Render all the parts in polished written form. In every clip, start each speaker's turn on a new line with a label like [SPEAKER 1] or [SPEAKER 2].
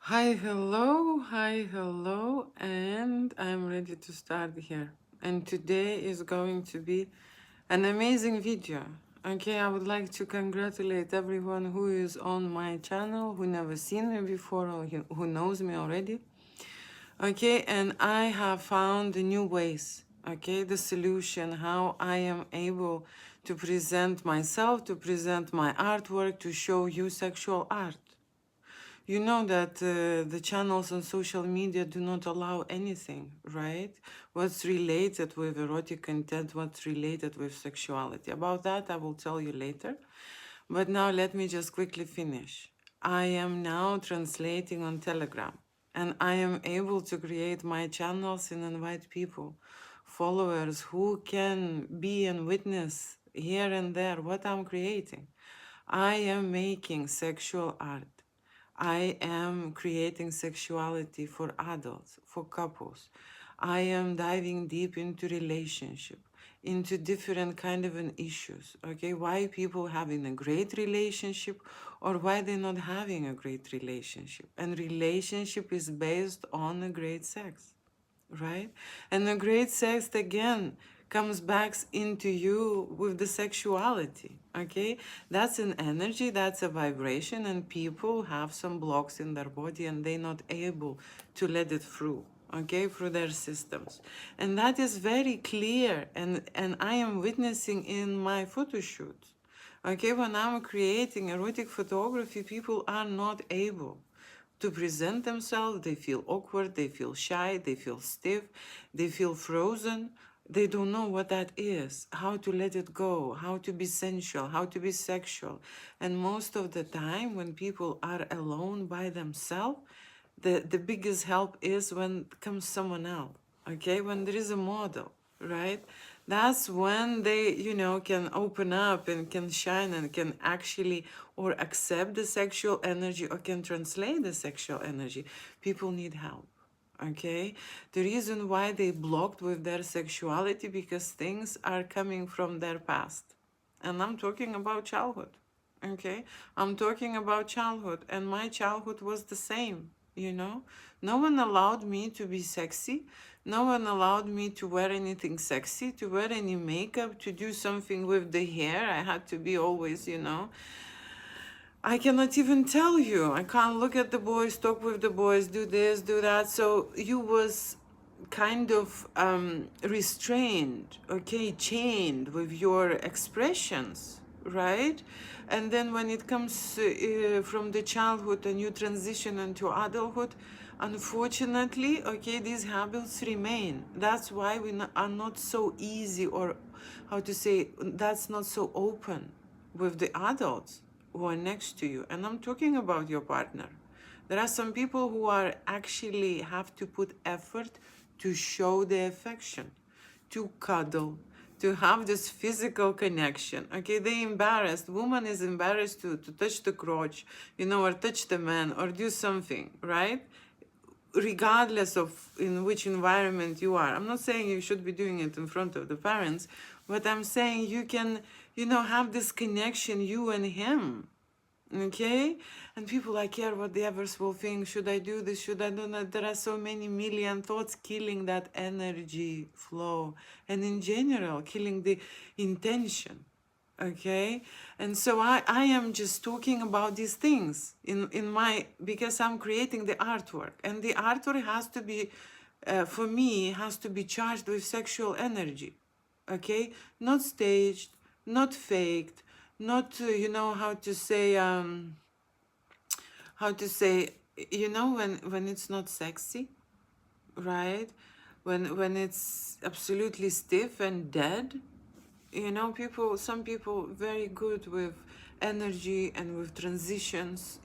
[SPEAKER 1] Hi, hello, and I'm ready to start here. And today is going to be an amazing video. Okay, I would like to congratulate everyone who is on my channel, who never seen me before or who knows me already. Okay, and I have found new ways. Okay, the solution, how I am able to present myself, to present my artwork, to show you sexual art. You know that the channels on social media do not allow anything, right? What's related with erotic content, what's related with sexuality. About that, I will tell you later. But now let me just quickly finish. I am now translating on Telegram, and I am able to create my channels and invite people, followers who can be and witness here and there what I'm creating. I am making sexual art. I am creating sexuality for adults, for couples. I am diving deep into relationship, into different kind of an issues. Okay, why people having a great relationship or why they're not having a great relationship. And relationship is based on a great sex, right? And the great sex again comes back into you with the sexuality, okay? That's an energy, that's a vibration, and people have some blocks in their body and they're not able to let it through, okay, through their systems. And that is very clear, and I am witnessing in my photo shoots. Okay, when I'm creating erotic photography, people are not able to present themselves. They feel awkward, they feel shy, they feel stiff, they feel frozen. They don't know what that is, how to let it go, how to be sensual, how to be sexual. And most of the time, when people are alone by themselves, the biggest help is when comes someone else, okay? When there is a model, right? That's when they, can open up and can shine and can actually or accept the sexual energy or can translate the sexual energy. People need help. Okay, the reason why they blocked with their sexuality because things are coming from their past, and I'm talking about childhood. Okay, I'm talking about childhood, and my childhood was the same. No one allowed me to be sexy. No one allowed me to wear anything sexy, to wear any makeup, to do something with the hair. I had to be always. I cannot even tell you. I can't look at the boys, talk with the boys, do this, do that. So you was kind of restrained, okay, chained with your expressions, right? And then when it comes from the childhood and you transition into adulthood, unfortunately, okay, these habits remain. That's why are not so easy, or how to say, that's not so open with the adults who are next to you. And I'm talking about your partner. There are some people who are actually have to put effort to show the affection, to cuddle, to have this physical connection. Okay, they embarrassed. Woman is embarrassed to touch the crotch, or touch the man or do something, right? Regardless of in which environment you are. I'm not saying you should be doing it in front of the parents, but I'm saying you can, have this connection, you and him. Okay, and people I care what the others will think. Should I do this? Should I do that? There are so many million thoughts killing that energy flow, and in general killing the intention. Okay, and so I am just talking about these things in my, because I'm creating the artwork, and the artwork has to be for me has to be charged with sexual energy. Okay, not staged, not faked, not how to say when it's not sexy, right? When it's absolutely stiff and dead. Some people very good with energy and with transitions,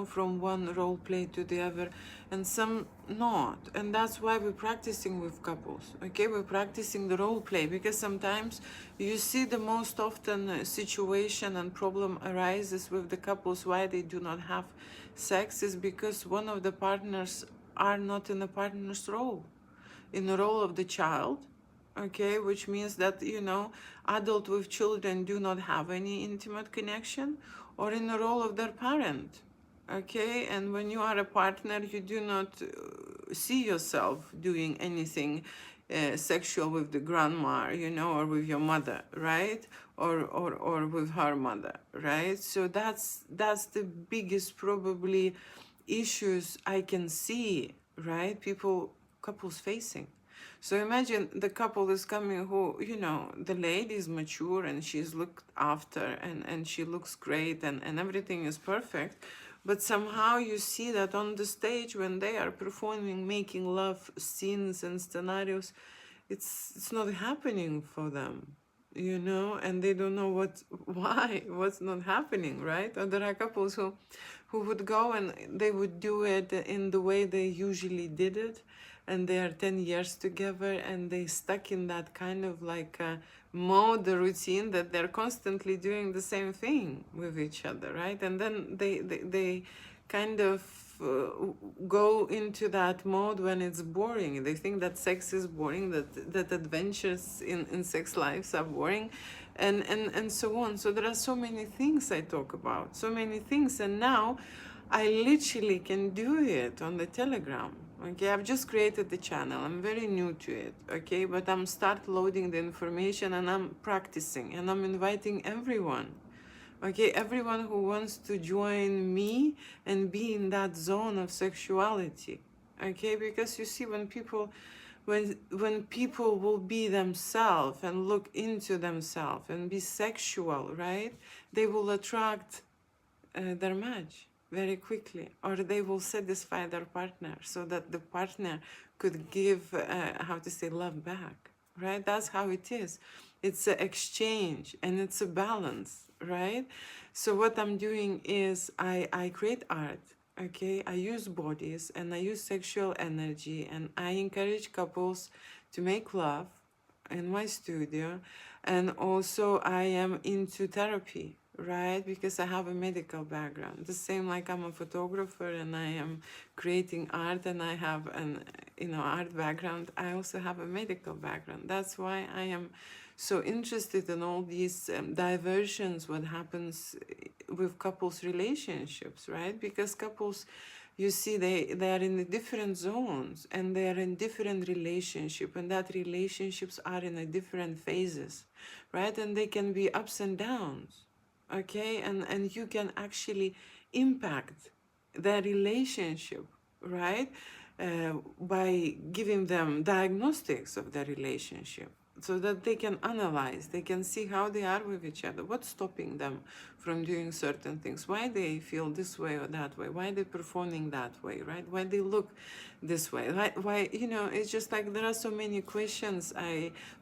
[SPEAKER 1] from one role play to the other, and some not. And that's why we're practicing with couples. Okay, we're practicing the role play, because sometimes you see the most often situation and problem arises with the couples why they do not have sex is because one of the partners are not in a partner's role, in the role of the child. Okay, which means that adult with children do not have any intimate connection, or in the role of their parent. Okay, and when you are a partner, you do not see yourself doing anything sexual with the grandma, you know, or with your mother, right? Or with her mother, right? So that's the biggest probably issues I can see, right? Couples facing. So imagine the couple is coming who, you know, the lady is mature and she's looked after and she looks great and everything is perfect. But somehow you see that on the stage when they are performing, making love scenes and scenarios, it's not happening for them, you know, and they don't know what's not happening, right? Or there are couples who would go and they would do it in the way they usually did it, and they are 10 years together and they stuck in that kind of like mode, the routine that they're constantly doing the same thing with each other, right? And then they kind of go into that mode when it's boring. They think that sex is boring, that adventures in sex lives are boring, and so on. So there are so many things I talk about, so many things. And now I literally can do it on the Telegram. Okay, I've just created the channel. I'm very new to it. Okay, but I'm start loading the information and I'm practicing and I'm inviting everyone. Okay, everyone who wants to join me and be in that zone of sexuality. Okay, because you see, when people will be themselves and look into themselves and be sexual, right, they will attract their match very quickly, or they will satisfy their partner so that the partner could give how to say love back, right? That's how it is. It's an exchange and it's a balance, right? So what I'm doing is I create art. Okay, I use bodies and I use sexual energy, and I encourage couples to make love in my studio. And also I am into therapy, right? Because I have a medical background, the same like I'm a photographer and I am creating art and I have an art background. I also have a medical background. That's why I am so interested in all these diversions, what happens with couples relationships, right? Because couples, you see, they are in the different zones and they are in different relationship, and that relationships are in a different phases, right? And they can be ups and downs, okay? And you can actually impact their relationship, right? By giving them diagnostics of their relationship so that they can analyze, they can see how they are with each other, what's stopping them from doing certain things, why they feel this way or that way, why they're performing that way, right? Why they look this way, why you know, it's just like there are so many questions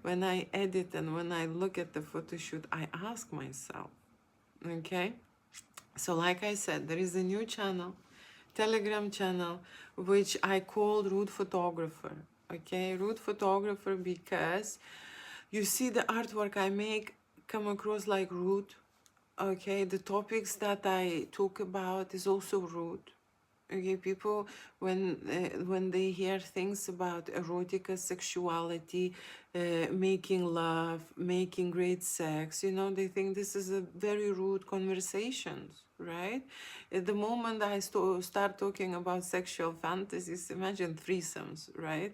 [SPEAKER 1] when I edit and when I look at the photo shoot, I ask myself, okay? So like I said, there is a new channel, Telegram channel, which I called Rude Photographer. Okay, Rude Photographer, because you see the artwork I make come across like rude. Okay, the topics that I talk about is also rude. Okay, people when they hear things about erotica, sexuality, making love, making great sex, you know, they think this is a very rude conversations, right? At the moment I start talking about sexual fantasies, imagine threesomes, right?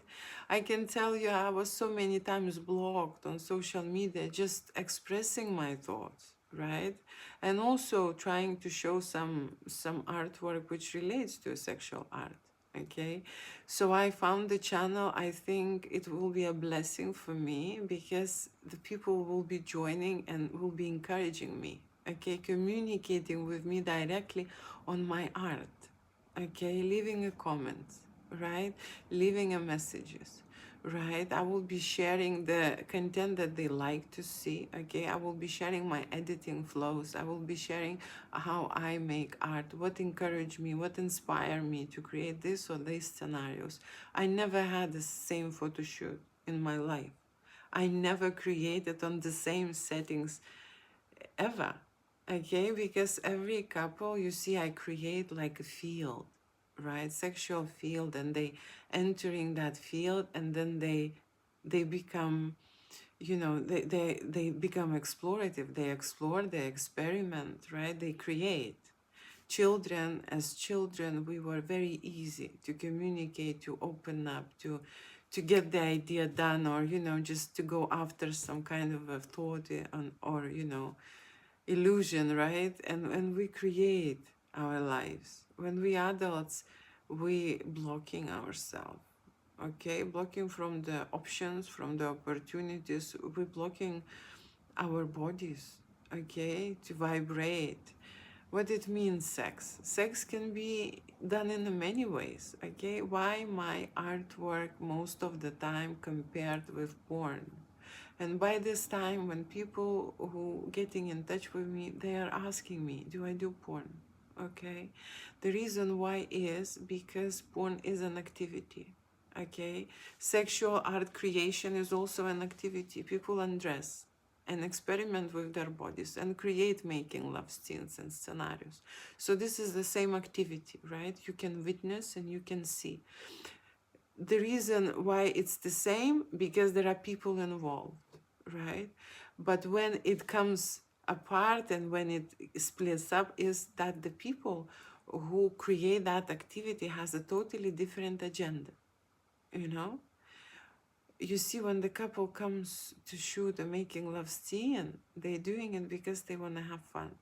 [SPEAKER 1] I can tell you I was so many times blocked on social media just expressing my thoughts, right? And also trying to show some artwork which relates to sexual art. Okay, so I found the channel. I think it will be a blessing for me because the people will be joining and will be encouraging me, okay, communicating with me directly on my art, okay, leaving a comment, right, leaving a messages, right? I will be sharing the content that they like to see, okay? I will be sharing my editing flows. I will be sharing how I make art, what encouraged me, what inspired me to create this or these scenarios. I never had the same photo shoot in my life. I never created on the same settings ever, okay? Because every couple, you see, I create like a field, right? Sexual field, and they entering that field, and then they become, you know, they become explorative. They explore, they experiment, right? They create. Children, as children, we were very easy to communicate, to open up, to get the idea done, or just to go after some kind of a thought or illusion, right? And we create our lives. When we adults, we blocking ourselves, okay, blocking from the options, from the opportunities. We're blocking our bodies, okay, to vibrate. What it means, sex can be done in many ways, okay. Why my artwork most of the time compared with porn? And by this time, when people who getting in touch with me, they are asking me, do I do porn? Okay. The reason why is because porn is an activity. Okay. Sexual art creation is also an activity. People undress and experiment with their bodies and create making love scenes and scenarios. So this is the same activity, right? You can witness and you can see. The reason why it's the same, because there are people involved, right? But when it comes apart and when it splits up, is that the people who create that activity has a totally different agenda, you know? You see, when the couple comes to shoot a making love scene, they're doing it because they want to have fun,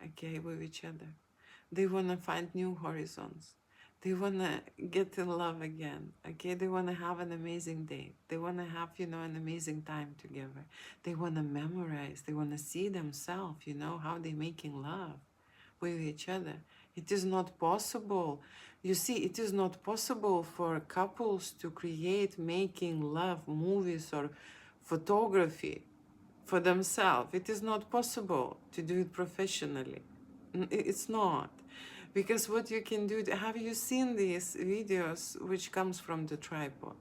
[SPEAKER 1] okay, with each other. They want to find new horizons. They want to get in love again, okay? They want to have an amazing day. They want to have, an amazing time together. They want to memorize. They want to see themselves, how they're making love with each other. It is not possible. You see, it is not possible for couples to create making love movies or photography for themselves. It is not possible to do it professionally. It's not. Because what you can do, have you seen these videos which comes from the tripod?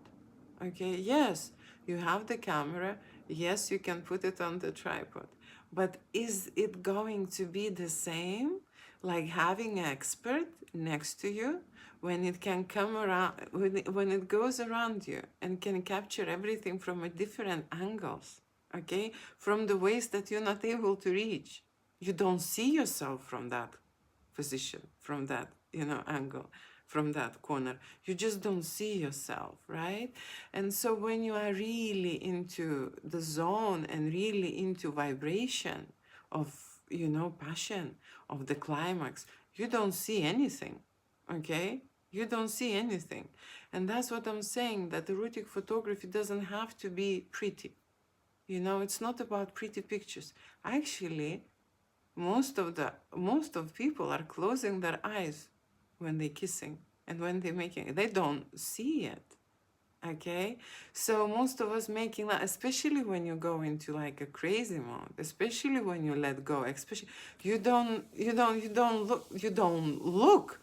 [SPEAKER 1] Okay, yes, you have the camera, yes, you can put it on the tripod, but is it going to be the same like having an expert next to you when it can come around, when it goes around you and can capture everything from a different angles, okay, from the ways that you're not able to reach? You don't see yourself from that position, from that angle, from that corner. You just don't see yourself, right? And so when you are really into the zone and really into vibration of passion, of the climax, you don't see anything, okay? You don't see anything. And that's what I'm saying, that erotic photography doesn't have to be pretty. It's not about pretty pictures. Actually, most of people are closing their eyes when they're kissing and when they're making it. They don't see it, okay? So most of us making that, especially when you go into like a crazy mode, especially when you let go, especially you don't look,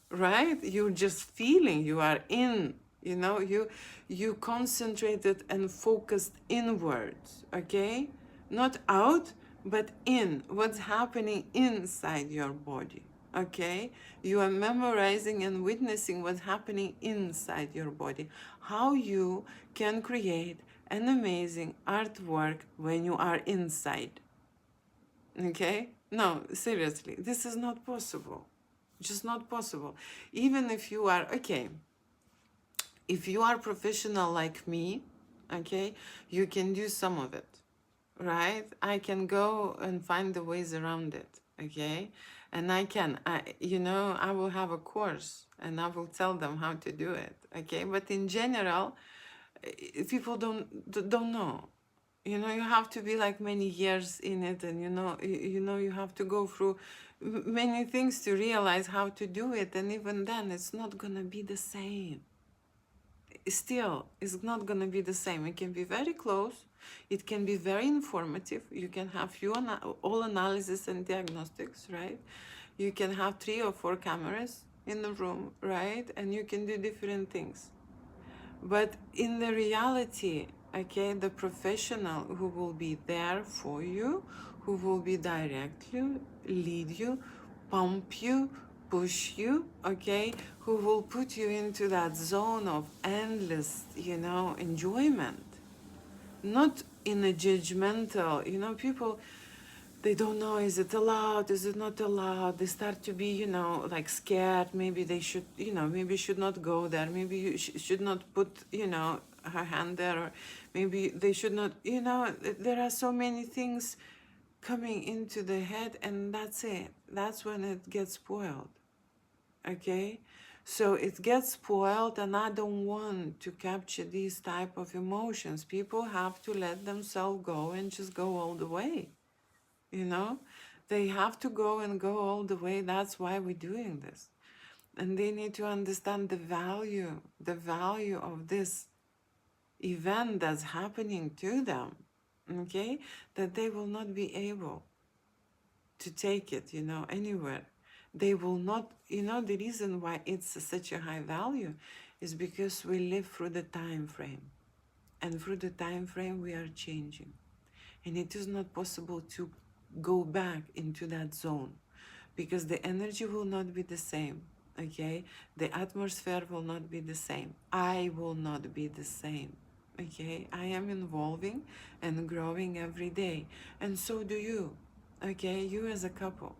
[SPEAKER 1] right? You're just feeling, you are in, you concentrated and focused inwards, okay? Not out, but in, what's happening inside your body, okay? You are memorizing and witnessing what's happening inside your body, how you can create an amazing artwork when you are inside, okay? No, seriously, this is not possible. Just not possible. Even if you are, okay, if you are professional like me, okay, you can do some of it, right? I can go and find the ways around it, okay? And I will have a course and I will tell them how to do it, okay? But in general, people don't know. You have to be like many years in it, and you have to go through many things to realize how to do it, and even then it's not gonna be the same. Still, it's not gonna be the same. It can be very close, it can be very informative, you can have all analysis and diagnostics, right? You can have 3 or 4 cameras in the room, right? And you can do different things. But in the reality, okay, the professional who will be there for you, who will be directly lead you, pump you, push you, okay, who will put you into that zone of endless, enjoyment. Not in a judgmental, people, they don't know, is it allowed, is it not allowed? They start to be, you know, like scared. Maybe they should, you know, maybe should not go there. Maybe you should not put, you know, her hand there, or maybe they should not, you know, there are so many things coming into the head, and that's it. That's when it gets spoiled. Okay, so it gets spoiled, and I don't want to capture these type of emotions. People have to let themselves go and just go all the way, you know. They have to go and go all the way. That's why we're doing this. And they need to understand the value of this event that's happening to them, okay, that they will not be able to take it, you know, anywhere. They will not, you know, the reason why it's such a high value is because we live through the time frame. And through the time frame we are changing. And it is not possible to go back into that zone because the energy will not be the same, okay? The atmosphere will not be the same. I will not be the same, okay? I am evolving and growing every day. And so do you, okay? You as a couple,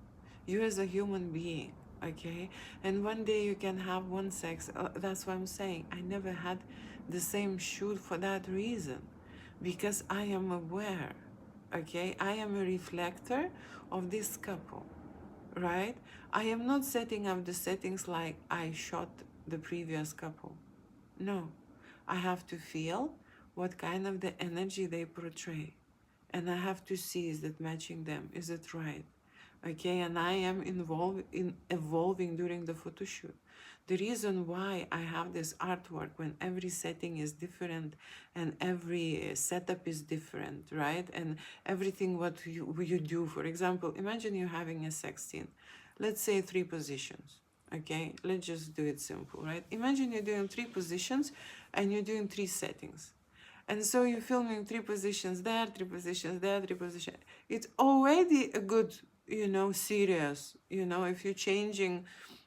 [SPEAKER 1] you as a human being, okay? And one day you can have one sex. That's what I'm saying. I never had the same shoot for that reason, because I am aware, okay? I am a reflector of this couple, right? I am not setting up the settings like I shot the previous couple. No, I have to feel what kind of the energy they portray. And I have to see, is it matching them? Is it right? Okay, and I am involved in evolving during the photo shoot. The reason why I have this artwork when every setting is different and every setup is different, right? And everything what you do, for example, imagine you having a sex scene. Let's say 3 positions, okay? Let's just do it simple, right? Imagine you're doing 3 positions and you're doing 3 settings. And so you're filming 3 positions there, 3 positions there, 3 positions. It's already a good, you know, serious, you know, if you're changing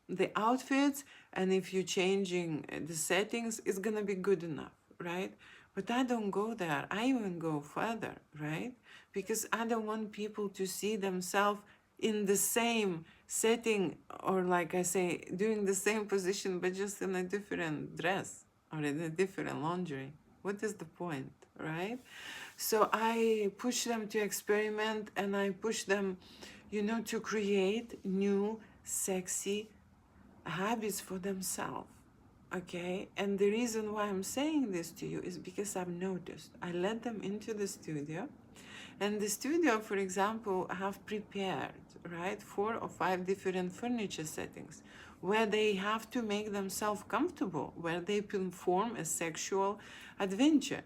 [SPEAKER 1] the outfits and if you're changing the settings, it's gonna be good enough, right? But I don't go there. I even go further, right? Because I don't want people to see themselves in the same setting, or like I say, doing the same position but just in a different dress or in a different lingerie. What is the point, right? So I push them to experiment, and I push them, you know, to create new sexy habits for themselves, okay? And the reason why I'm saying this to you is because I've noticed. I let them into the studio, and the studio, for example, have prepared, right, 4 or 5 different furniture settings where they have to make themselves comfortable, where they perform a sexual adventure,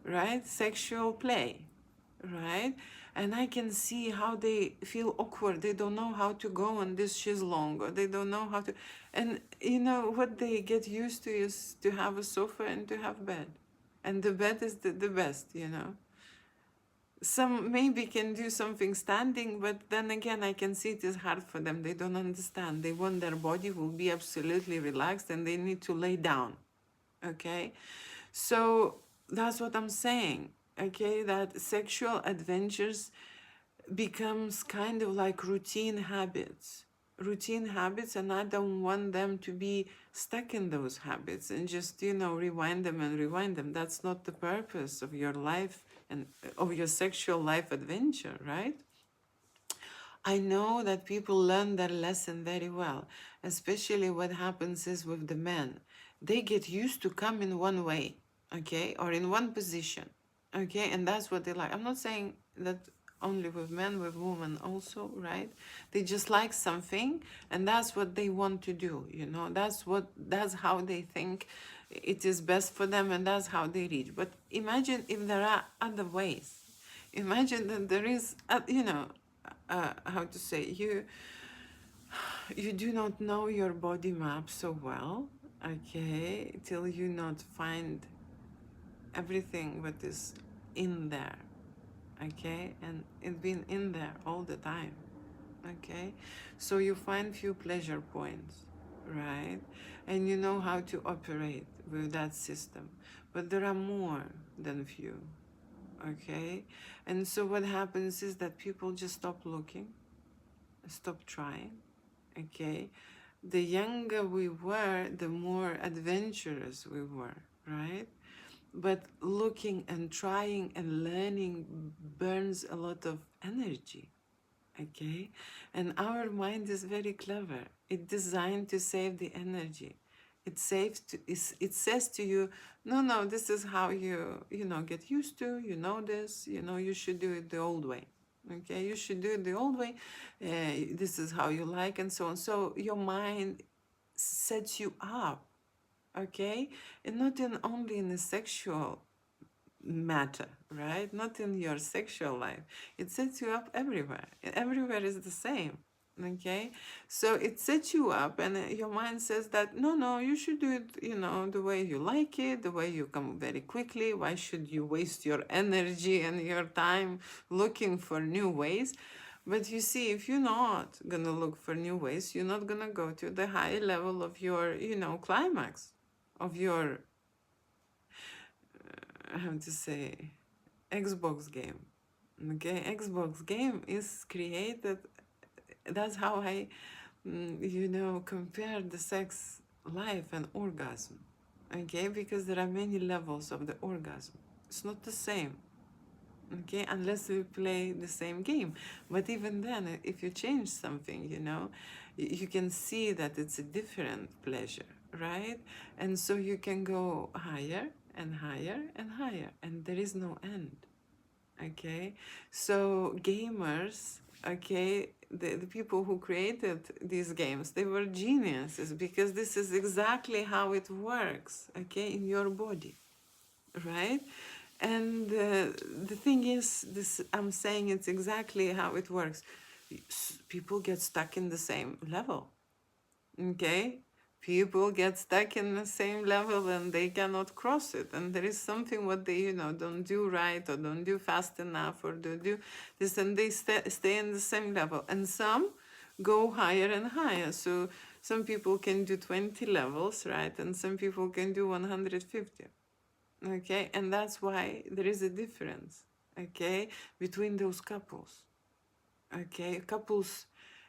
[SPEAKER 1] right, sexual play, right? And I can see how they feel awkward. They don't know how to go on this chaise-longue, or they don't know how to, and you know what they get used to is to have a sofa and to have bed, and the bed is the best, you know. Some maybe can do something standing, but then again I can see it is hard for them. They don't understand. They want their body will be absolutely relaxed and they need to lay down, okay? So that's what I'm saying, okay? That sexual adventures becomes kind of like routine habits, and I don't want them to be stuck in those habits and just, you know, rewind them and rewind them. That's not the purpose of your life and of your sexual life adventure, right? I know that people learn their lesson very well, especially what happens is with the men. They get used to come in one way, okay, or in one position, okay, and that's what they like. I'm not saying that only with men, with women also, right? They just like something, and that's what they want to do, you know. That's how they think it is best for them, and that's how they reach. But imagine if there are other ways. Imagine that there is, you know, how to say, you do not know your body map so well, okay, till you not find everything what is in there, okay, and it's been in there all the time, okay, so you find few pleasure points, right, and you know how to operate with that system, but there are more than few, okay? And so what happens is that people just stop looking, stop trying, okay? The younger we were, the more adventurous we were, right? But looking and trying and learning burns a lot of energy, okay? And our mind is very clever. It's designed to save the energy. It says to you, no, no, this is how you know, get used to, you know this, you know, you should do it the old way. Okay, you should do it the old way. This is how you like, and so on. So your mind sets you up, okay? And not only in a sexual matter, right? Not in your sexual life. It sets you up everywhere. Everywhere is the same. Okay, so it sets you up, and your mind says that no, no, you should do it, you know, the way you like it, the way you come very quickly. Why should you waste your energy and your time looking for new ways? But you see, if you're not gonna look for new ways, you're not gonna go to the high level of your, you know, climax of your, how to say, Xbox game. Okay, Xbox game is created. That's how I, you know, compare the sex life and orgasm. Okay, because there are many levels of the orgasm. It's not the same. Okay, unless we play the same game. But even then, if you change something, you know, you can see that it's a different pleasure, right? And so you can go higher and higher and higher, and there is no end. Okay, so gamers, okay, the people who created these games, they were geniuses, because this is exactly how it works, okay, in your body, right? And the thing is, this, I'm saying it's exactly how it works. People get stuck in the same level, okay? People get stuck in the same level and they cannot cross it. And there is something what they, you know, don't do right, or don't do fast enough, or don't do this, and they stay in the same level. And some go higher and higher. So some people can do 20 levels, right? And some people can do 150. Okay, and that's why there is a difference, okay, between those couples. Okay, couples,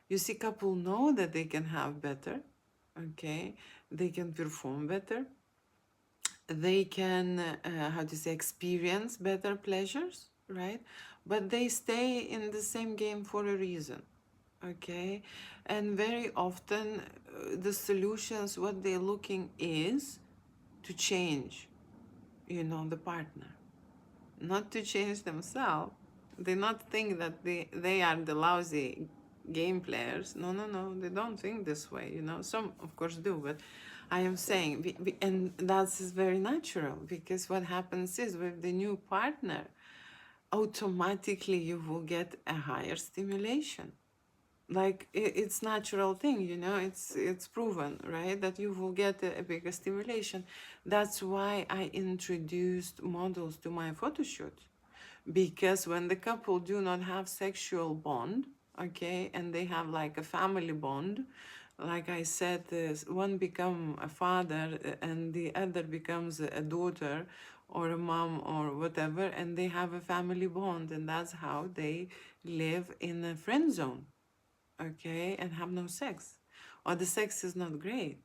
[SPEAKER 1] you see, couple know that they can have better, okay, they can perform better, they can, how to say, experience better pleasures, right? But they stay in the same game for a reason, okay? And very often, the solutions, what they're looking is to change, you know, the partner, not to change themselves. They not think that they are the lousy game players. No, no, no. They don't think this way. You know, some of course do, but I am saying, and that's very natural, because what happens is, with the new partner, automatically you will get a higher stimulation. Like it's natural thing, you know, it's proven, right, that you will get a bigger stimulation. That's why I introduced models to my photo shoot, because when the couple do not have sexual bond, okay, and they have like a family bond, like I said, one become a father, and the other becomes a daughter or a mom or whatever, and they have a family bond, and that's how they live in a friend zone, okay, and have no sex, or the sex is not great,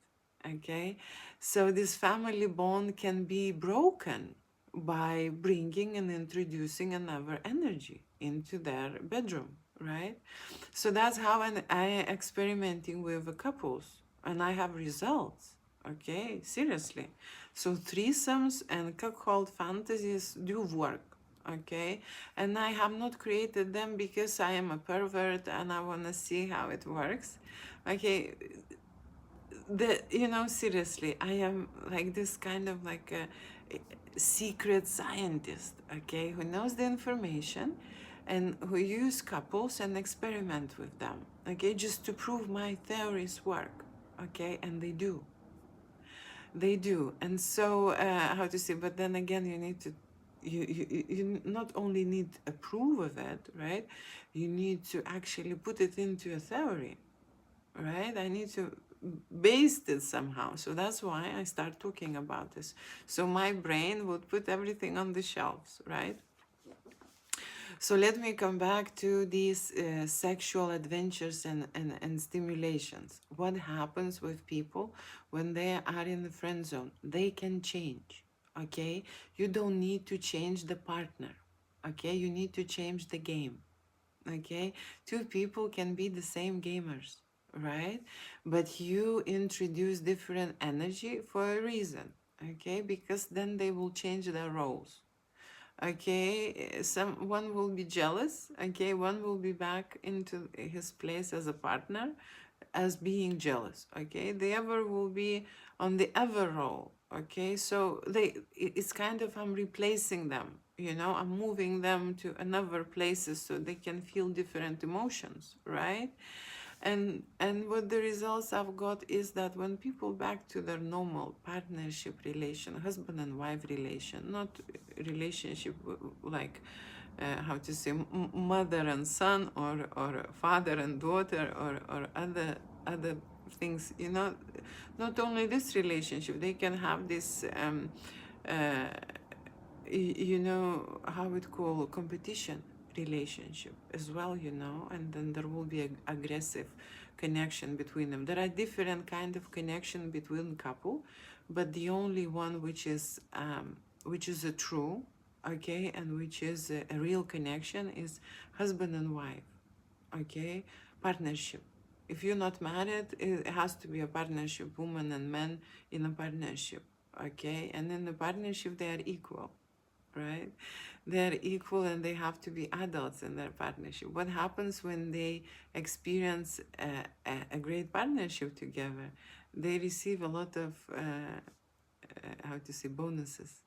[SPEAKER 1] okay? So this family bond can be broken by bringing and introducing another energy into their bedroom, right? So that's how I experimenting with the couples, and I have results, okay, seriously. So threesomes and cuckold fantasies do work, okay, and I have not created them because I am a pervert and I want to see how it works, okay. You know, seriously, I am like this kind of like a secret scientist, okay, who knows the information and who use couples and experiment with them, okay, just to prove my theories work, okay, and they do. They do. And so, how to say, but then again, you need to, you not only need a proof of it, right? You need to actually put it into a theory, right? I need to base it somehow. So that's why I start talking about this. So my brain would put everything on the shelves, right? So let me come back to these sexual adventures and stimulations. What happens with people when they are in the friend zone? They can change, okay? You don't need to change the partner, okay? You need to change the game, okay? Two people can be the same gamers, right? But you introduce different energy for a reason, okay? Because then they will change their roles. Okay, one will be jealous. Okay, one will be back into his place as a partner, as being jealous. Okay, the other will be on the other role. Okay, so it's kind of, I'm replacing them. You know, I'm moving them to another places so they can feel different emotions, right? And what the results I've got is that when people back to their normal partnership relation, husband and wife relation, not relationship like how to say mother and son, or father and daughter, or other things, you know, not only this relationship, they can have this uh, you know, how it call competition relationship as well, you know, and then there will be a aggressive connection between them. There are different kind of connection between couple, but the only one which is a true, okay, and which is a real connection is husband and wife, okay, partnership. If you're not married, it has to be a partnership, woman and man in a partnership, okay, and in the partnership they are equal, right? They're equal and they have to be adults in their partnership. What happens when they experience a great partnership together? They receive a lot of, how to say, bonuses,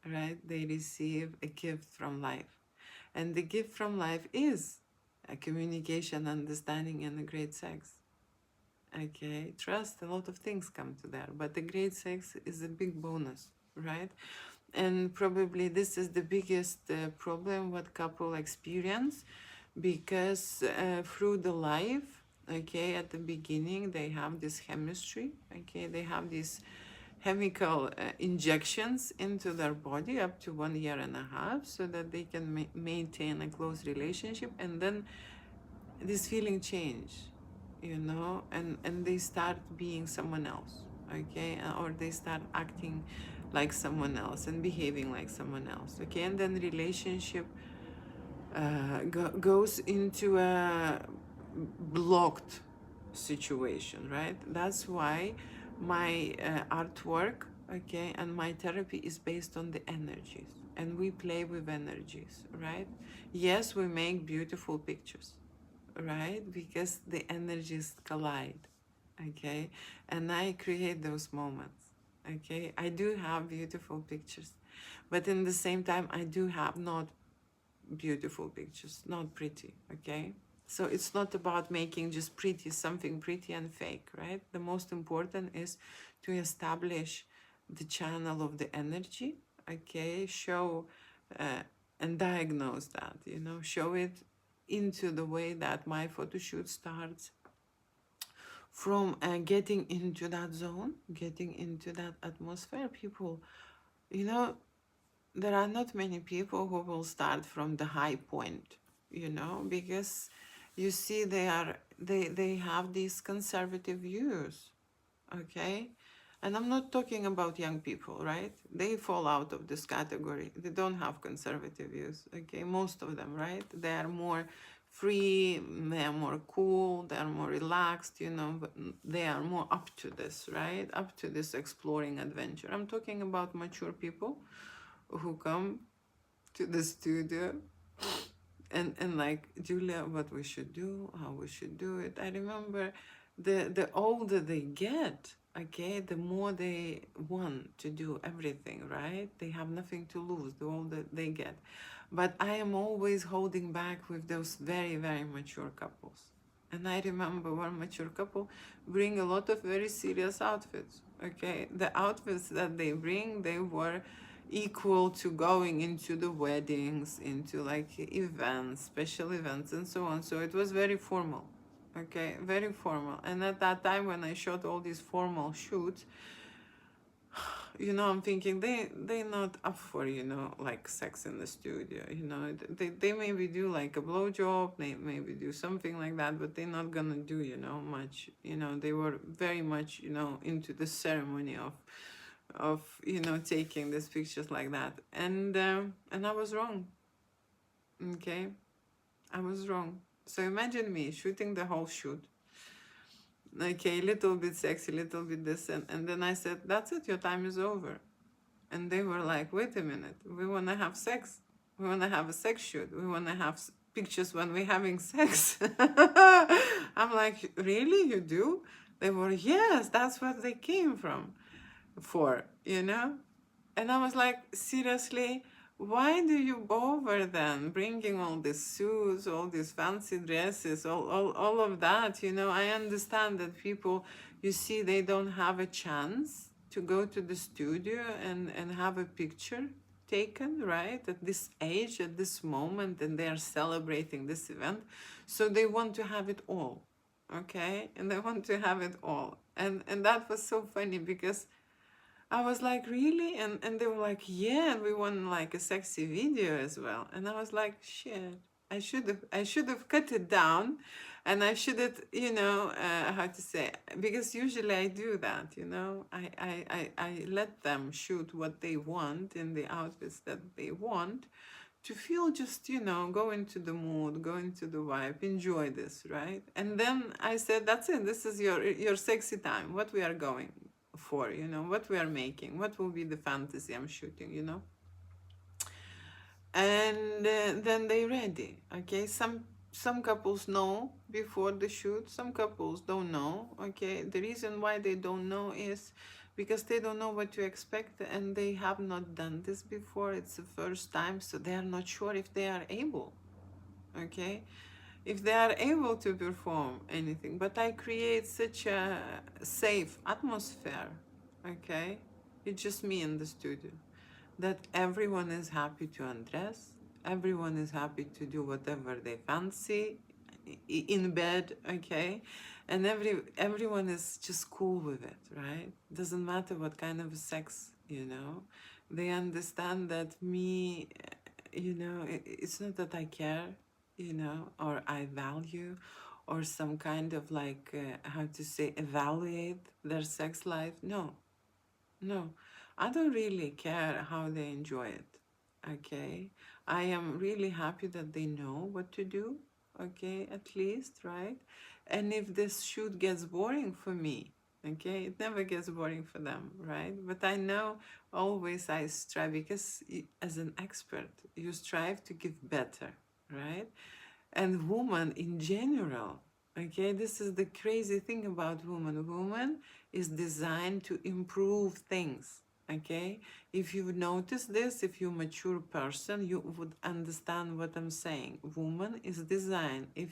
[SPEAKER 1] right? They receive a gift from life. And the gift from life is a communication, understanding, and a great sex. Okay, trust, a lot of things come to that, but the great sex is a big bonus, right? And probably this is the biggest problem what couple experience, because through the life, okay, at the beginning they have this chemistry, okay, they have these chemical injections into their body up to 1.5 years so that they can maintain a close relationship, and then this feeling change, you know, and they start being someone else, okay, or they start acting like someone else and behaving like someone else, okay, and then relationship goes into a blocked situation, right? That's why my artwork, okay, and my therapy is based on the energies, and we play with energies, right? Yes, we make beautiful pictures, right? Because the energies collide, okay? And I create those moments, okay? I do have beautiful pictures, but in the same time, I do have not beautiful pictures, not pretty, okay? So it's not about making just pretty, something pretty and fake, right? The most important is to establish the channel of the energy, okay? Show and diagnose that, you know, show it into the way that my photo shoot starts from getting into that zone, getting into that atmosphere. People, you know, there are not many people who will start from the high point, you know, because you see they have these conservative views, okay? And I'm not talking about young people, right? They fall out of this category. They don't have conservative views, okay? Most of them, right? They are more free, they are more cool, they are more relaxed, you know, but they are more up to this, right? Up to this exploring adventure. I'm talking about mature people who come to the studio and like, Julia, what we should do, how we should do it. I remember the older they get, okay, the more they want to do everything, right? They have nothing to lose the older they get. But I am always holding back with those very, very mature couples. And I remember one mature couple bring a lot of very serious outfits, okay? The outfits that they bring, they were equal to going into the weddings, into like events, special events, and so on. So it was very formal, okay, very formal. And at that time when I shot all these formal shoots, you know, I'm thinking they're not up for, you know, like sex in the studio, you know. They maybe do like a blowjob, they maybe do something like that, but they're not gonna do, you know, much. You know, they were very much, you know, into the ceremony of you know, taking these pictures like that. And I was wrong. Okay, I was wrong. So imagine me shooting the whole shoot. Okay, little bit sexy, little bit this, and then I said, that's it, your time is over. And they were like, wait a minute, we want to have sex. We want to have a sex shoot. We want to have pictures when we're having sex. I'm like, really? You do? They were, yes, that's what they came from for, you know? And I was like, seriously, why do you bother then bringing all these suits, all these fancy dresses, all of that? You know, I understand that people, you see, they don't have a chance to go to the studio and have a picture taken, right? At this age, at this moment, and they are celebrating this event. So they want to have it all, okay? And they want to have it all. And that was so funny because I was like, really? And they were like, yeah, and we want like a sexy video as well. And I was like, shit, I should have cut it down, and I should have, you know, how to say, because usually I do that, you know, I let them shoot what they want in the outfits that they want to feel just, you know, go into the mood, go into the vibe, enjoy this, right? And then I said, that's it, this is your sexy time, what we are going for, you know, what we are making, what will be the fantasy I'm shooting, you know. And then they ready. Okay, some couples know before the shoot, some couples don't know. Okay, the reason why they don't know is because they don't know what to expect and they have not done this before. It's the first time, so they are not sure if they are able. Okay, if they are able to perform anything. But I create such a safe atmosphere. Okay, it's just me in the studio, that everyone is happy to undress, everyone is happy to do whatever they fancy in bed, okay? And everyone is just cool with it, right? Doesn't matter what kind of sex, you know. They understand that me, you know, it's not that I care, you know, or I value, or some kind of like, how to say, evaluate their sex life. No, no, I don't really care how they enjoy it. Okay. I am really happy that they know what to do. Okay, at least, right? And if this shoot gets boring for me, okay, it never gets boring for them, right? But I know always I strive because as an expert, you strive to give better, right? And woman in general, okay, this is the crazy thing about woman is designed to improve things, okay. If you notice this, if you're a mature person, you would understand what I'm saying. Woman is designed, if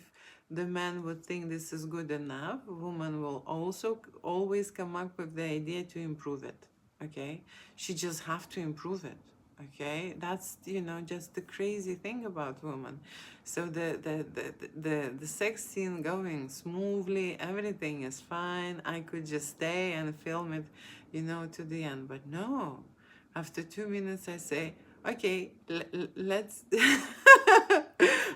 [SPEAKER 1] the man would think this is good enough, woman will also always come up with the idea to improve it, okay. She just have to improve it, okay. That's, you know, just the crazy thing about women. So the sex scene going smoothly, everything is fine, I could just stay and film it, you know, to the end. But no, after 2 minutes I say, okay, let's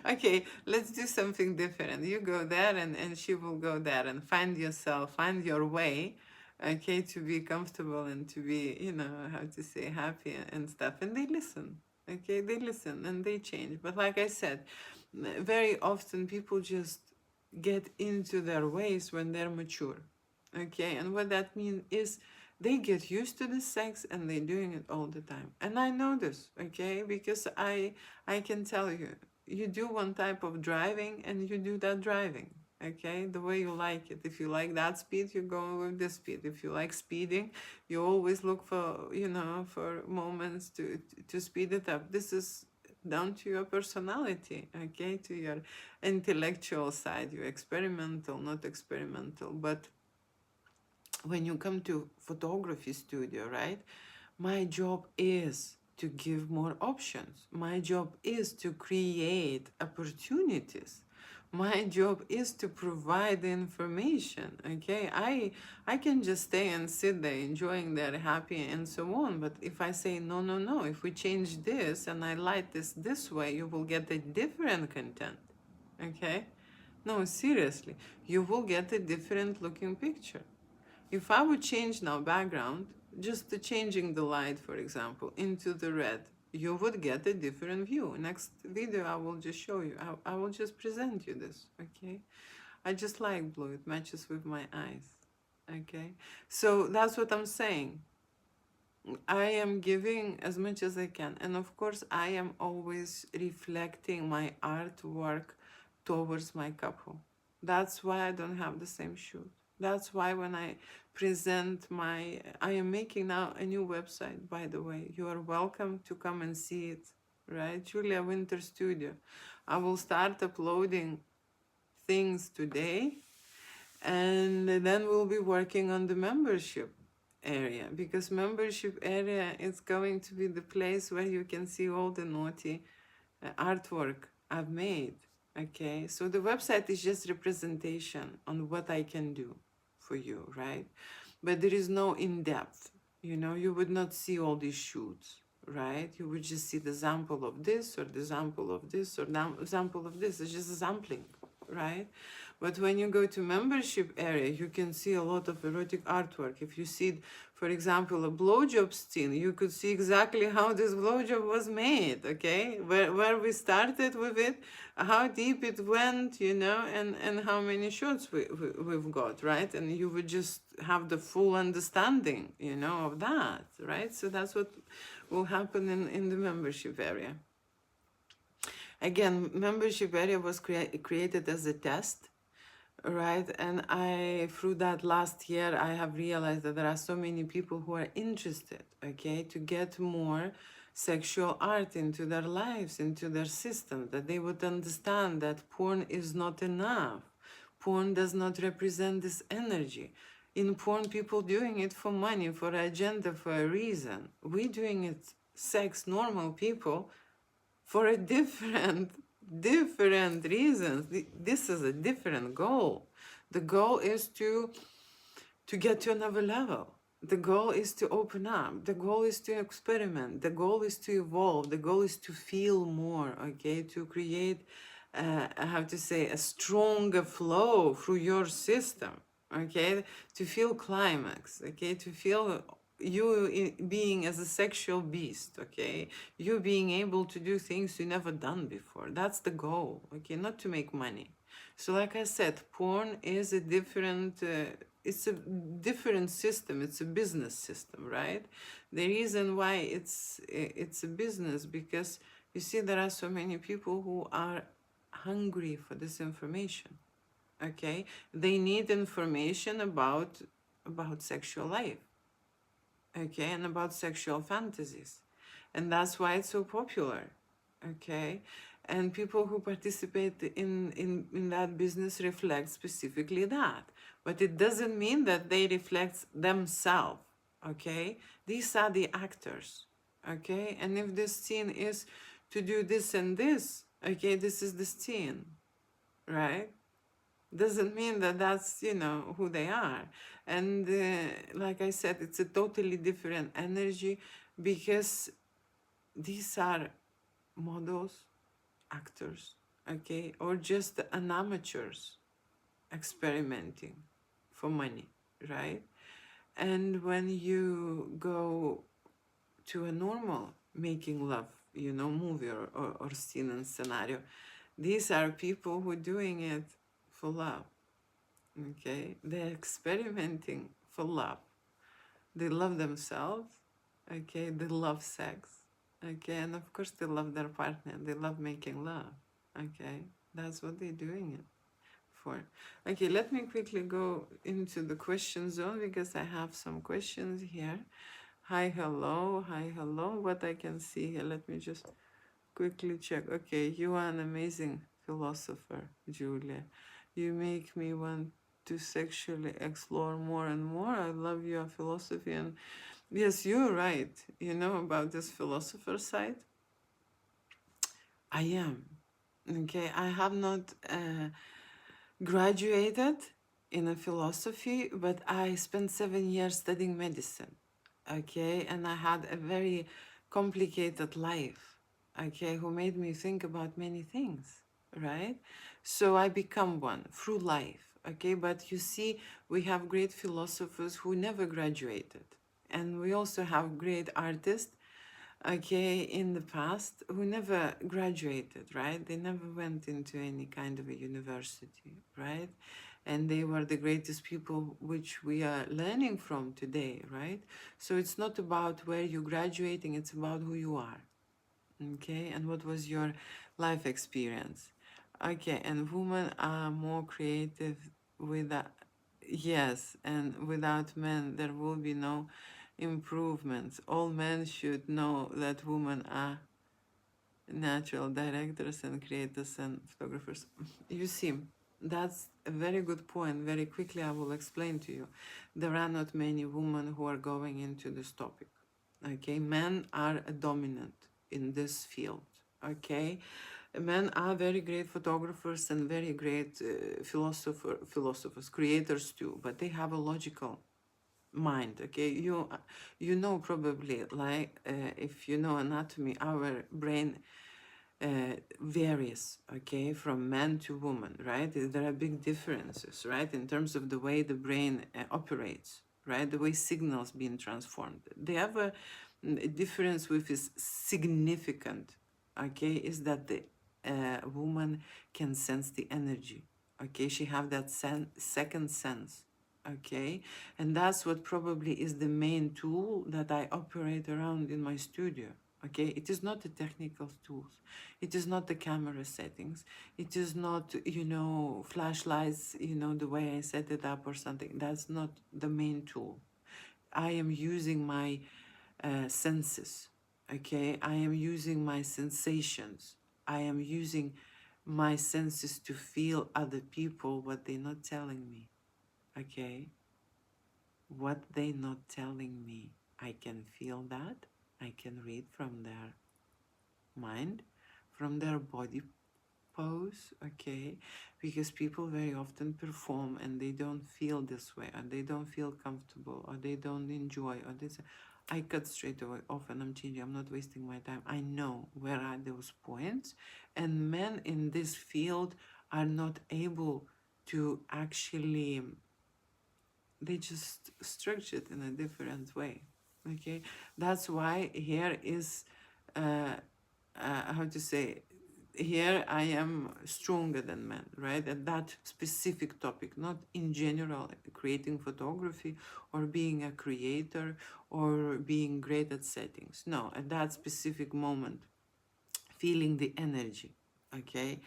[SPEAKER 1] okay, let's do something different. You go there, and she will go there, and find yourself, find your way, okay, to be comfortable and to be, you know, how to say, happy and stuff. And they listen, okay, they listen and they change. But like I said, very often people just get into their ways when they're mature, okay. And what that means is they get used to the sex and they're doing it all the time. And I know this, okay, because I can tell you, you do one type of driving and you do that driving, okay, the way you like it. If you like that speed, you go with the speed. If you like speeding, you always look for, you know, for moments to speed it up. This is down to your personality, okay, to your intellectual side, your experimental, not experimental. But when you come to photography studio, right, my job is to give more options. My job is to create opportunities My job is to provide the information. Okay, I can just stay and sit there enjoying their happy and so on. But if I say no, no, no, if we change this and I light this way, you will get a different content. Okay, no, seriously, you will get a different looking picture. If I would change now background, just the changing the light, for example, into the red, you would get a different view. Next video, I will just show you. I will just present you this, okay? I just like blue. It matches with my eyes, okay? So that's what I'm saying. I am giving as much as I can. And of course, I am always reflecting my artwork towards my couple. That's why I don't have the same shoot. That's why when I present I am making now a new website, by the way. You are welcome to come and see it, right? Julia Winter Studio. I will start uploading things today, and then we'll be working on the membership area, because membership area is going to be the place where you can see all the naughty artwork I've made. Okay, so the website is just representation on what I can do for you, right? But there is no in-depth, you would not see all these shoots, right? You would just see the sample of this or the sample of this or the sample of this. It's just a sampling, right? But when you go to membership area, you can see a lot of erotic artwork. If you see, for example, a blowjob scene, you could see exactly how this blowjob was made, okay? Where we started with it, how deep it went, and how many shots we've got, right? And you would just have the full understanding, of that, right? So that's what will happen in the membership area. Again, membership area was created as a test, right? And through that last year, I have realized that there are so many people who are interested, okay, to get more sexual art into their lives, into their system, that they would understand that porn is not enough. Porn does not represent this energy. In porn, people doing it for money, for agenda, for a reason. We doing it, sex, normal people, for a different reasons. This is a different goal. The goal is to get to another level. The goal is to open up. The goal is to experiment. The goal is to evolve. The goal is to feel more, okay? To create, I have to say, a stronger flow through your system, okay? To feel climax, okay? To feel you being as a sexual beast, okay? You being able to do things you never done before. That's the goal, okay? Not to make money. So like I said, porn is a different, it's a different system. It's a business system, right? The reason why it's a business, because you see there are so many people who are hungry for this information, okay? They need information about sexual life, okay, and about sexual fantasies. And that's why it's so popular, okay? And people who participate in that business reflect specifically that. But it doesn't mean that they reflect themselves, okay? These are the actors, okay? And if this scene is to do this and this, okay, this is the scene, right? Doesn't mean that that's, who they are. And like I said, it's a totally different energy, because these are models, actors, okay, or just an amateurs experimenting for money, right? And when you go to a normal making love, movie or scene and scenario, these are people who are doing it for love, okay? They're experimenting for love. They love themselves, okay? They love sex, okay? And of course they love their partner. They love making love, okay? That's what they're doing it for. Okay, let me quickly go into the question zone, because I have some questions here. Hi, hello, what I can see here, let me just quickly check. Okay, you are an amazing philosopher, Julia. You make me want to sexually explore more and more. I love your philosophy. And yes, you're right. About this philosopher side, I am. Okay, I have not graduated in a philosophy, but I spent 7 years studying medicine. Okay, and I had a very complicated life. Okay, who made me think about many things, right? So I become one through life. Okay, but you see, we have great philosophers who never graduated, and we also have great artists, okay, in the past who never graduated, right? They never went into any kind of a university, right? And they were the greatest people which we are learning from today, right? So it's not about where you're graduating, it's about who you are, okay? And what was your life experience. Okay, and women are more creative with that. Yes, and without men, there will be no improvements. All men should know that women are natural directors and creators and photographers. You see, that's a very good point. Very quickly, I will explain to you. There are not many women who are going into this topic. Okay, men are dominant in this field. Okay, men are very great photographers and very great philosophers, creators too, but they have a logical mind. Okay, you know probably, like if you know anatomy, our brain varies, okay, from man to woman, right? There are big differences, right, in terms of the way the brain operates, right, the way signals being transformed. The other difference which is significant, okay, is that the woman can sense the energy, okay, she have that second sense, okay, and that's what probably is the main tool that I operate around in my studio. Okay, it is not the technical tools, it is not the camera settings, it is not, you know, flashlights, you know, the way I set it up or something. That's not the main tool. I am using my senses, okay, I am using my sensations, I am using my senses to feel other people what they're not telling me, okay, what they not telling me. I can feel that, I can read from their mind, from their body pose, okay, because people very often perform and they don't feel this way, and they don't feel comfortable, or they don't enjoy, or this. I cut straight away off and I'm changing, I'm not wasting my time. I know where are those points, and men in this field are not able to actually, they just structure it in a different way, okay. That's why here is how to say, here I am stronger than men, right, at that specific topic, not in general creating photography or being a creator or being great at settings. No, at that specific moment, feeling the energy, okay.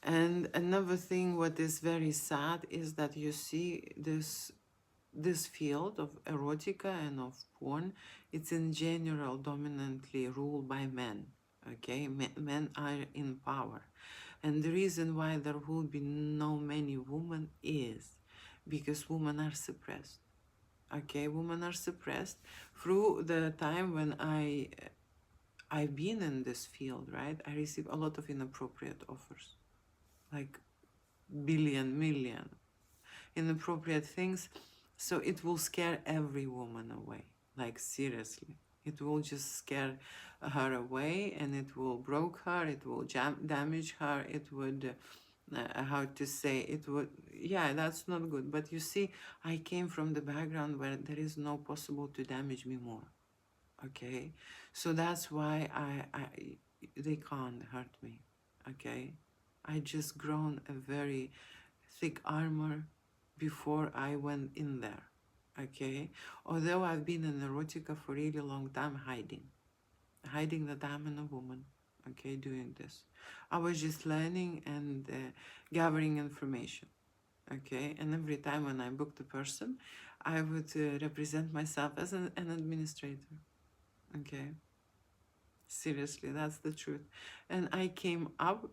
[SPEAKER 1] And another thing what is very sad is that you see this field of erotica and of porn, it's in general dominantly ruled by men, okay. Men are in power, and the reason why there will be no many women is because women are suppressed, okay. Women are suppressed through the time when I've been in this field, right. I receive a lot of inappropriate offers, like billion, million inappropriate things. So it will scare every woman away. Like seriously, it will just scare her away, and it will broke her. It will damage her. It would, how to say, it would. Yeah, that's not good. But you see, I came from the background where there is no possible to damage me more. Okay, so that's why they can't hurt me. Okay, I just grown a very thick armor before I went in there, okay? Although I've been in erotica for a really long time, hiding that I'm a woman, okay, doing this. I was just learning and gathering information, okay? And every time when I booked a person, I would represent myself as an administrator, okay? Seriously, that's the truth. And I came out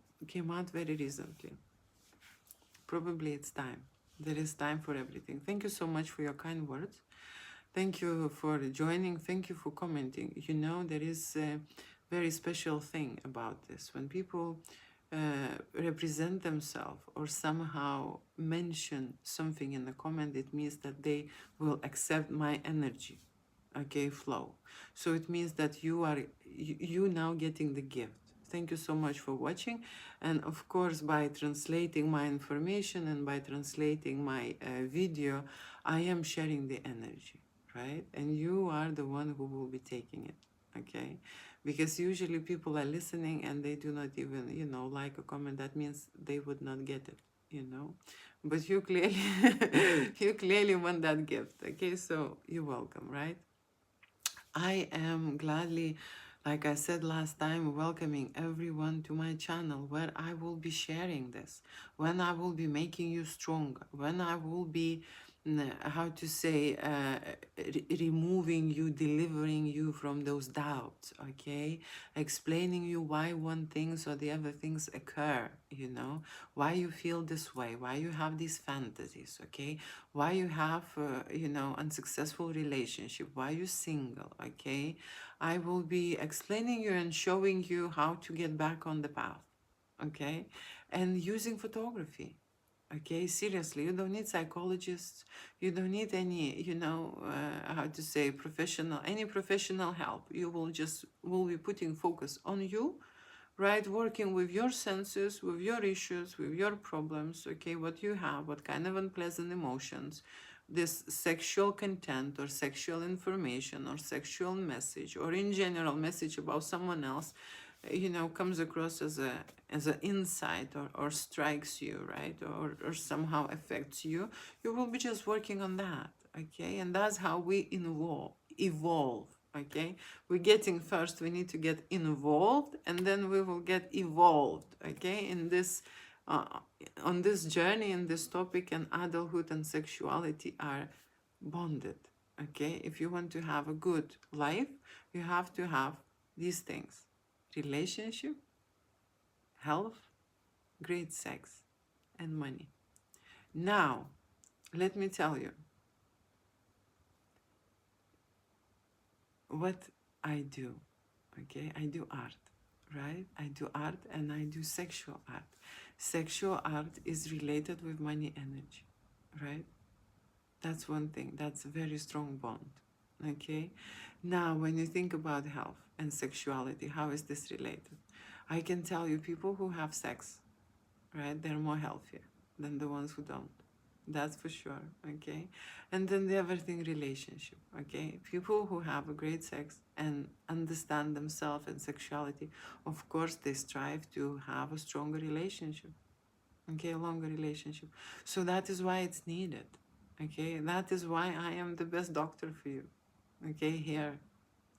[SPEAKER 1] very recently. Probably it's time. There is time for everything. Thank you so much for your kind words. Thank you for joining. Thank you for commenting. You know, there is a very special thing about this. When people represent themselves or somehow mention something in the comment, it means that they will accept my energy, okay, flow. So it means that you now getting the gift. Thank you so much for watching. And of course, by translating my information and by translating my video, I am sharing the energy, right? And you are the one who will be taking it, okay? Because usually people are listening and they do not even, like a comment. That means they would not get it. But you clearly, you clearly want that gift, okay? So you're welcome, right? I am gladly, like I said last time, welcoming everyone to my channel where I will be sharing this, when I will be making you stronger, when I will be, how to say, removing you, delivering you from those doubts, okay? Explaining you why one things or the other things occur, why you feel this way, why you have these fantasies, okay? Why you have, unsuccessful relationship, why you're single, okay? I will be explaining you and showing you how to get back on the path, okay? And using photography, okay? Seriously, you don't need psychologists, you don't need any, how to say, any professional help. You will be putting focus on you, right? Working with your senses, with your issues, with your problems, okay? What you have, what kind of unpleasant emotions, this sexual content or sexual information or sexual message or in general message about someone else, comes across as an insight or strikes you, right? Or somehow affects you. You will be just working on that, okay? And that's how we evolve, okay? We're getting first, we need to get involved, and then we will get evolved, okay? In this, on this journey, in this topic, and adulthood and sexuality are bonded, okay? If you want to have a good life, you have to have these things: relationship, health, great sex, and money. Now, let me tell you what I do, okay? I do art, right? I do art and I do sexual art. Sexual art is related with money energy, right? That's one thing. That's a very strong bond, okay? Now, when you think about health and sexuality, how is this related? I can tell you people who have sex, right? They're more healthier than the ones who don't. That's for sure, okay? And then the other thing, relationship, okay? People who have a great sex and understand themselves and sexuality, of course, they strive to have a stronger relationship, okay? A longer relationship. So that is why it's needed, okay? That is why I am the best doctor for you, okay? Here,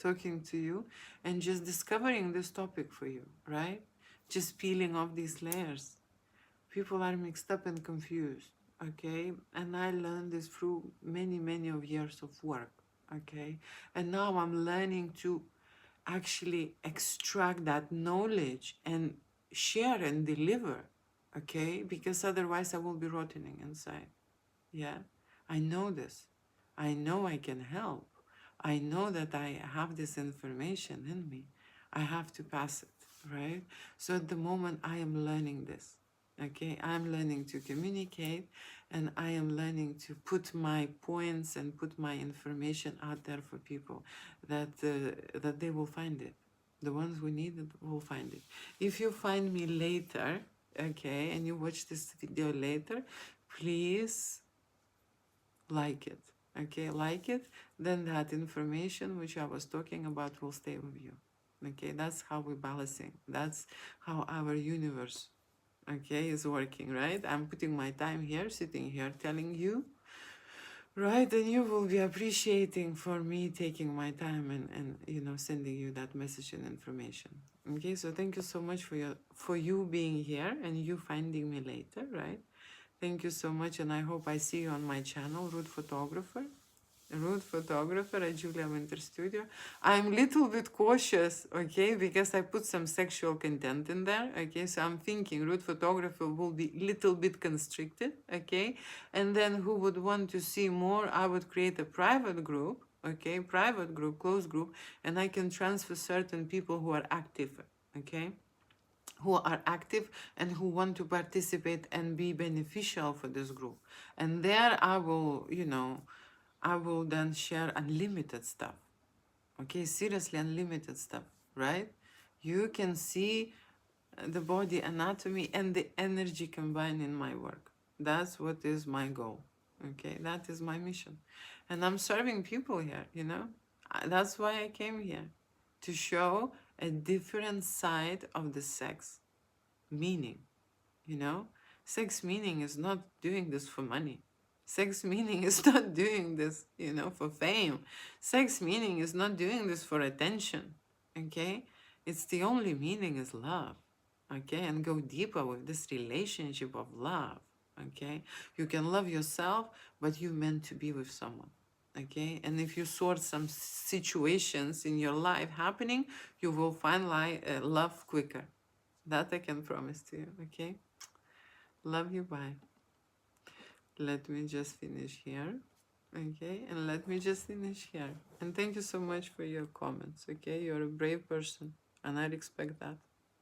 [SPEAKER 1] talking to you and just discovering this topic for you, right? Just peeling off these layers. People are mixed up and confused, okay? And I learned this through many of years of work, okay? And now I'm learning to actually extract that knowledge and share and deliver, okay? Because otherwise I will be rotting inside, yeah? I know this. I know I can help. I know that I have this information in me. I have to pass it, right? So at the moment I am learning this, okay? I'm learning to communicate and I am learning to put my points and put my information out there for people that they will find it. The ones who need it will find it. If you find me later, okay, and you watch this video later, please like it, okay? Like it, then that information which I was talking about will stay with you, okay? That's how we're balancing. That's how our universe, okay, is working, right? I'm putting my time here, sitting here, telling you, right? And you will be appreciating for me taking my time and sending you that message and information, okay? So thank you so much for you being here and you finding me later, right? Thank you so much, and I hope I see you on my channel, Rude Photographer. Rude Photographer at Julia Winter Studio. I'm little bit cautious, okay, because I put some sexual content in there, okay, so I'm thinking Rude Photographer will be little bit constricted, okay, and then who would want to see more, I would create a private group, okay, private group, closed group, and I can transfer certain people who are active, okay. who are active and who want to participate and be beneficial for this group. And there I will, you know, I will then share unlimited stuff. Okay, seriously, unlimited stuff, right? You can see the body anatomy and the energy combined in my work. That's what is my goal. Okay, that is my mission. And I'm serving people here, you know? That's why I came here, to show a different side of the sex meaning, you know? Sex meaning is not doing this for money. Sex meaning is not doing this, you know, for fame. Sex meaning is not doing this for attention, okay? It's the only meaning is love, okay? And go deeper with this relationship of love, okay? You can love yourself, but you meant to be with someone, okay? And if you sort some situations in your life happening, you will find love quicker. That I can promise to you, okay? Love you, bye. Let me just finish here, okay? And let me just finish here. And thank you so much for your comments, okay? You're a brave person, and I respect that.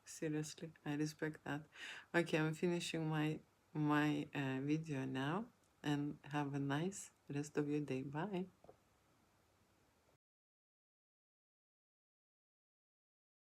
[SPEAKER 1] Seriously, I respect that. Okay, I'm finishing my video now, and have a nice rest of your day. Bye.